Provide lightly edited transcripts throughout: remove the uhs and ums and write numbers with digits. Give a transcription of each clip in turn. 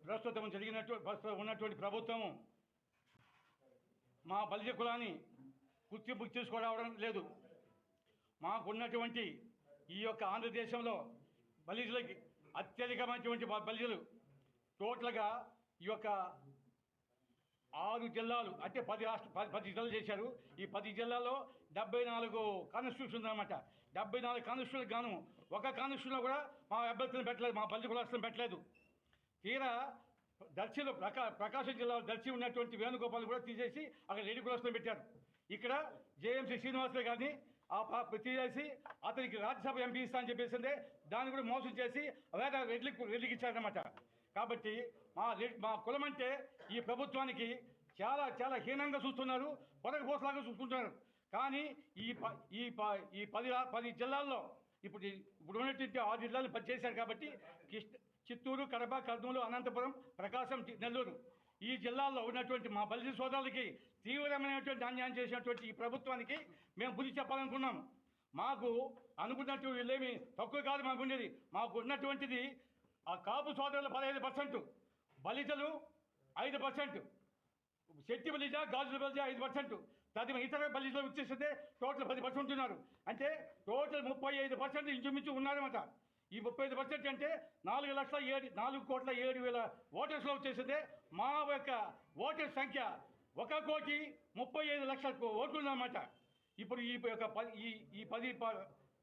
ప్రస్తుతం ఉన్నటువంటి ప్రభుత్వం మా బలిజ కులాన్ని గుర్తింపు తీసుకురావడం లేదు. మాకున్నటువంటి ఈ యొక్క ఆంధ్రదేశంలో బలిజలకి అత్యధికమైనటువంటి బలిజలు టోటల్గా ఈ యొక్క 6 జిల్లాలు అంటే 10 జిల్లాలు చేశారు. ఈ 10 జిల్లాల్లో 74 కాన్స్టిట్యూషన్ ఉందన్నమాట. 74 కాన్స్టిట్యూషన్కి గాను ఒక కాన్స్టిట్యూషన్లో కూడా మా అభ్యర్థులను పెట్టలేదు, మా బలిజ కులాస్తులను పెట్టలేదు. తీరా దర్శిలో ప్రకాశం జిల్లాలో దర్శి ఉన్నటువంటి వేణుగోపాల్ కూడా తీసేసి అక్కడ రెడ్డి కులాస్తులను పెట్టారు. ఇక్కడ జేఎంసీ శ్రీనివాసులు గారిని తీసేసి అతనికి రాజ్యసభ ఎంపీ ఇస్తా అని చెప్పేసిందే దాన్ని కూడా మోసం చేసి వేరే రెడ్డికి ఇచ్చారనమాట. కాబట్టి మా కులం అంటే ఈ ప్రభుత్వానికి చాలా చాలా హీనంగా చూస్తున్నారు, పొరగపోసలాగా చూసుకుంటున్నారు. కానీ ఈ 10 జిల్లాల్లో ఇప్పుడు ఉన్నటువంటి 6 జిల్లాలు పనిచేశారు. కాబట్టి చిత్తూరు, కడప, కర్నూలు, అనంతపురం, ప్రకాశం, నెల్లూరు ఈ జిల్లాల్లో ఉన్నటువంటి మా బలిజ సోదరులకి తీవ్రమైనటువంటి అన్యాయం చేసినటువంటి ఈ ప్రభుత్వానికి మేము బుద్ధి చెప్పాలనుకున్నాము. మాకు అనుకున్నట్టు వీళ్ళేమి తక్కువ కాదు. మాకు ఉండేది, మాకు ఉన్నటువంటిది ఆ కాపు సోదరులు 15%, బలిజలు 5%, శెట్టి బలిజ, గాజుల బలిజ 5%, తది ఇతర బలిజలు వచ్చేస్తే టోటల్ 10% ఉన్నారు. అంటే టోటల్ 35% ఇంచుమించు ఉన్నారన్నమాట. ఈ 35% అంటే 4,07,000 ఓటర్స్లో వచ్చేసిందే. మా యొక్క ఓటర్ సంఖ్య 1,35,00,000 ఓట్లు ఉందన్నమాట. ఇప్పుడు ఈ యొక్క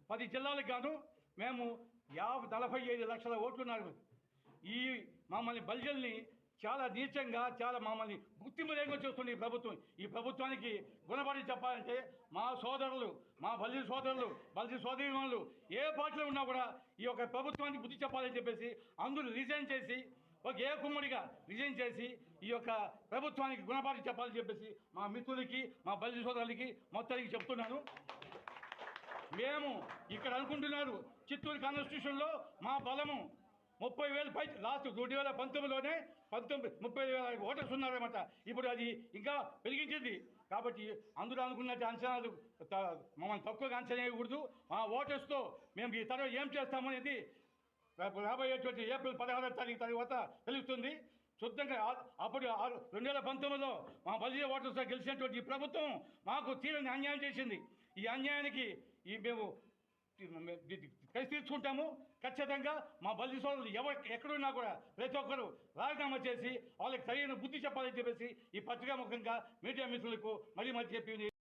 10 జిల్లాలకు గాను మేము 45 లక్షల ఓట్లున్నారు. ఈ మమ్మల్ని బలిజల్ని చాలా నీచంగా, చాలా మమ్మల్ని గుర్తింపు లేకుండా చూస్తుంది ఈ ప్రభుత్వం. ఈ ప్రభుత్వానికి గుణపడి చెప్పాలంటే మా సోదరులు, మా బలిజ సోదరులు, బలిజ సోదరీమణులు ఏ పార్టీలో ఉన్నా కూడా ఈ యొక్క ప్రభుత్వానికి బుద్ధి చెప్పాలని చెప్పేసి అందరూ రిజైన్ చేసి ఒక కుమ్మడిగా రిజైన్ చేసి ఈ యొక్క ప్రభుత్వానికి గుణపాఠం చెప్పాలని చెప్పేసి మా మిత్రులకి, మా బలిజ సోదరులకి మొత్తానికి చెప్తున్నాను. మేము ఇక్కడ అనుకుంటున్నారు చిత్తూరు కాన్స్టిట్యూషన్లో మా బలము 30,000 పై లాస్ట్ 2019లోనే 30,000 ఓటర్స్ ఉన్నారన్నమాట. ఇప్పుడు అది ఇంకా పెరిగించింది. కాబట్టి అందరూ అనుకున్నట్టు అంచనాలు మమ్మల్ని తక్కువగా అంచనా వేయకూడదు. మా ఓటర్స్తో మేము ఈ తర్వాత ఏం చేస్తామనేది రాబోయేటువంటి ఏప్రిల్ 16వ తారీఖు తర్వాత తెలుస్తుంది. శుద్ధంగా అప్పుడు 2019లో మా బలిజ ఓటర్స్తో గెలిచినటువంటి ఈ ప్రభుత్వం మాకు తీరని అన్యాయం చేసింది. ఈ అన్యాయానికి మేము కలిసి తీర్చుకుంటాము. ఖచ్చితంగా మా బలిజ సోదరులు ఎక్కడున్నా కూడా ప్రతి ఒక్కరూ రాజీనామా చేసి వాళ్ళకి సరైన బుద్ధి చెప్పాలని చెప్పేసి ఈ పత్రికా ముఖంగా మీడియా మిత్రులకు మరీ చెప్పి